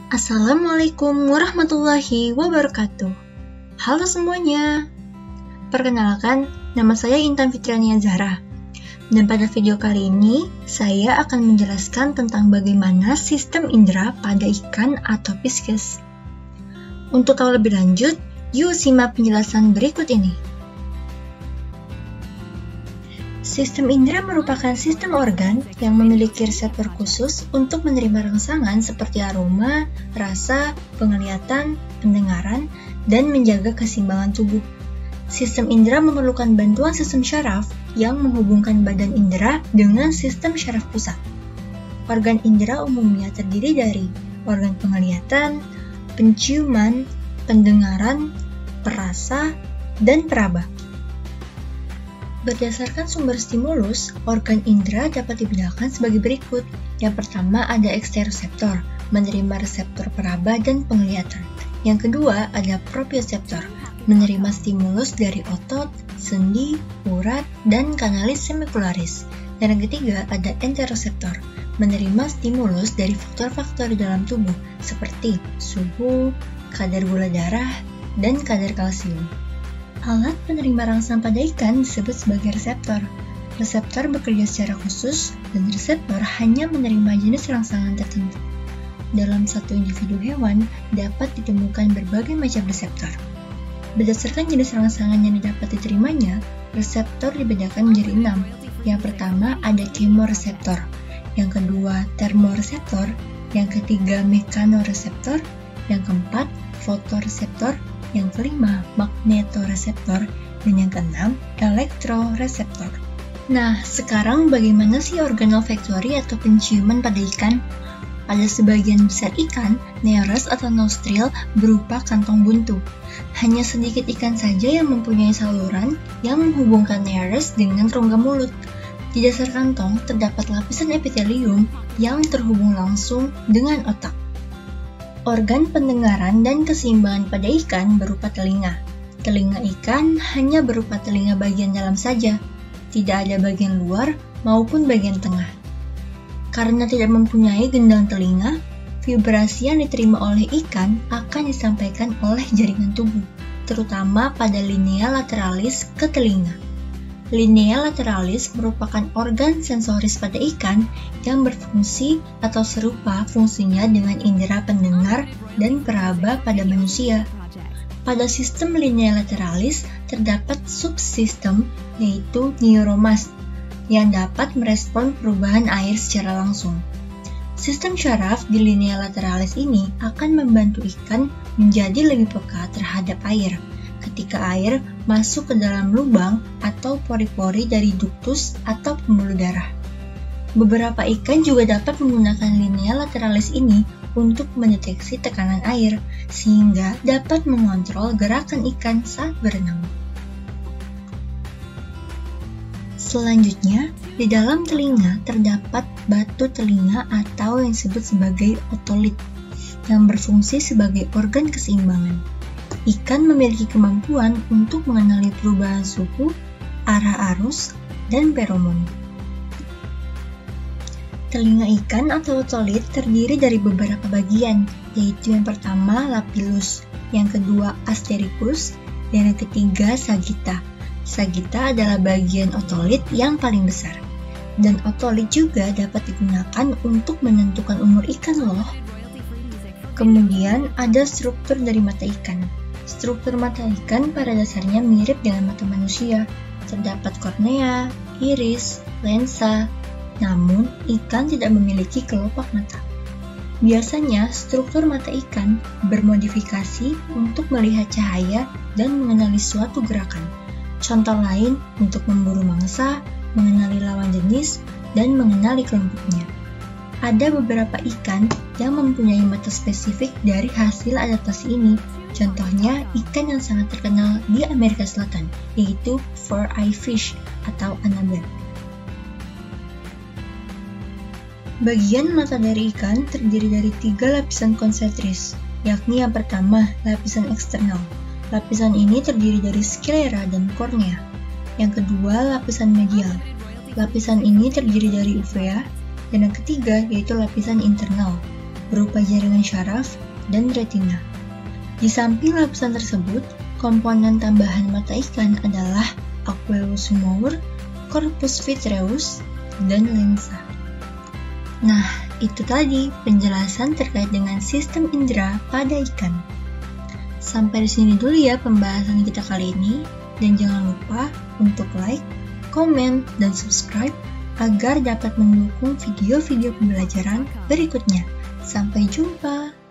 Assalamualaikum warahmatullahi wabarakatuh. Halo semuanya. Perkenalkan, nama saya Intan Fitriania Zahra. Dan pada video kali ini, saya akan menjelaskan tentang bagaimana sistem indera pada ikan atau pisces. Untuk tahu lebih lanjut, yuk simak penjelasan berikut ini. Sistem indera merupakan sistem organ yang memiliki reseptor khusus untuk menerima rangsangan seperti aroma, rasa, penglihatan, pendengaran, dan menjaga keseimbangan tubuh. Sistem indera memerlukan bantuan sistem syaraf yang menghubungkan badan indera dengan sistem syaraf pusat. Organ indera umumnya terdiri dari organ penglihatan, penciuman, pendengaran, perasa, dan peraba. Berdasarkan sumber stimulus, organ indera dapat dibedakan sebagai berikut. Yang pertama ada eksteroseptor, menerima reseptor peraba dan penglihatan. Yang kedua ada proprioseptor, menerima stimulus dari otot, sendi, urat, dan kanalis semikularis. Dan yang ketiga ada enteroseptor, menerima stimulus dari faktor-faktor di dalam tubuh seperti suhu, kadar gula darah, dan kadar kalsium. Alat penerima rangsang pada ikan disebut sebagai reseptor. Reseptor bekerja secara khusus dan reseptor hanya menerima jenis rangsangan tertentu. Dalam satu individu hewan dapat ditemukan berbagai macam reseptor. Berdasarkan jenis rangsangan yang dapat diterimanya, reseptor dibedakan menjadi 6. Yang pertama ada kemoreseptor, yang kedua termoreseptor, yang ketiga mekanoreseptor, yang keempat fotoreseptor, yang kelima magnetoreseptor, dan yang keenam elektroreseptor. Nah, sekarang bagaimana sih organ olfaktori atau penciuman pada ikan? Pada sebagian besar ikan, neres atau nostril berupa kantong buntu. Hanya sedikit ikan saja yang mempunyai saluran yang menghubungkan neres dengan rongga mulut. Di dasar kantong terdapat lapisan epitelium yang terhubung langsung dengan otak. Organ pendengaran dan keseimbangan pada ikan berupa telinga. Telinga ikan hanya berupa telinga bagian dalam saja, tidak ada bagian luar maupun bagian tengah. Karena tidak mempunyai gendang telinga, vibrasi yang diterima oleh ikan akan disampaikan oleh jaringan tubuh, terutama pada linea lateralis ke telinga. Linea lateralis merupakan organ sensoris pada ikan yang berfungsi atau serupa fungsinya dengan indera pendengar dan peraba pada manusia. Pada sistem linea lateralis terdapat subsistem yaitu neuromas yang dapat merespon perubahan air secara langsung. Sistem syaraf di linea lateralis ini akan membantu ikan menjadi lebih peka terhadap air ketika air masuk ke dalam lubang atau pori-pori dari duktus atau pembuluh darah. Beberapa ikan juga dapat menggunakan linea lateralis ini untuk mendeteksi tekanan air, sehingga dapat mengontrol gerakan ikan saat berenang. Selanjutnya, di dalam telinga terdapat batu telinga atau yang disebut sebagai otolit, yang berfungsi sebagai organ keseimbangan. Ikan memiliki kemampuan untuk mengenali perubahan suhu, arah arus, dan feromon. Telinga ikan atau otolit terdiri dari beberapa bagian, yaitu yang pertama lapillus, yang kedua astericus, dan yang ketiga sagitta. Sagitta adalah bagian otolit yang paling besar. Dan otolit juga dapat digunakan untuk menentukan umur ikan loh. Kemudian ada struktur dari mata ikan. Struktur mata ikan pada dasarnya mirip dengan mata manusia. Terdapat kornea, iris, lensa, namun ikan tidak memiliki kelopak mata. Biasanya struktur mata ikan bermodifikasi untuk melihat cahaya dan mengenali suatu gerakan. Contoh lain untuk memburu mangsa, mengenali lawan jenis, dan mengenali kelompoknya. Ada beberapa ikan yang mempunyai mata spesifik dari hasil adaptasi ini. Contohnya ikan yang sangat terkenal di Amerika Selatan, yaitu four-eye fish atau Annabelle. Bagian mata dari ikan terdiri dari 3 lapisan konsentris, yakni yang pertama lapisan eksternal. Lapisan ini terdiri dari sklera dan kornea. Yang kedua lapisan medial. Lapisan ini terdiri dari uvea. Dan yang ketiga yaitu lapisan internal. berupa jaringan syaraf dan retina. Di samping lapisan tersebut, komponen tambahan mata ikan adalah aqueous humor, corpus vitreus, dan lensa. Nah, itu tadi penjelasan terkait dengan sistem indera pada ikan. Sampai di sini dulu ya pembahasan kita kali ini, dan jangan lupa untuk like, komen, dan subscribe agar dapat mendukung video-video pembelajaran berikutnya. Sampai jumpa!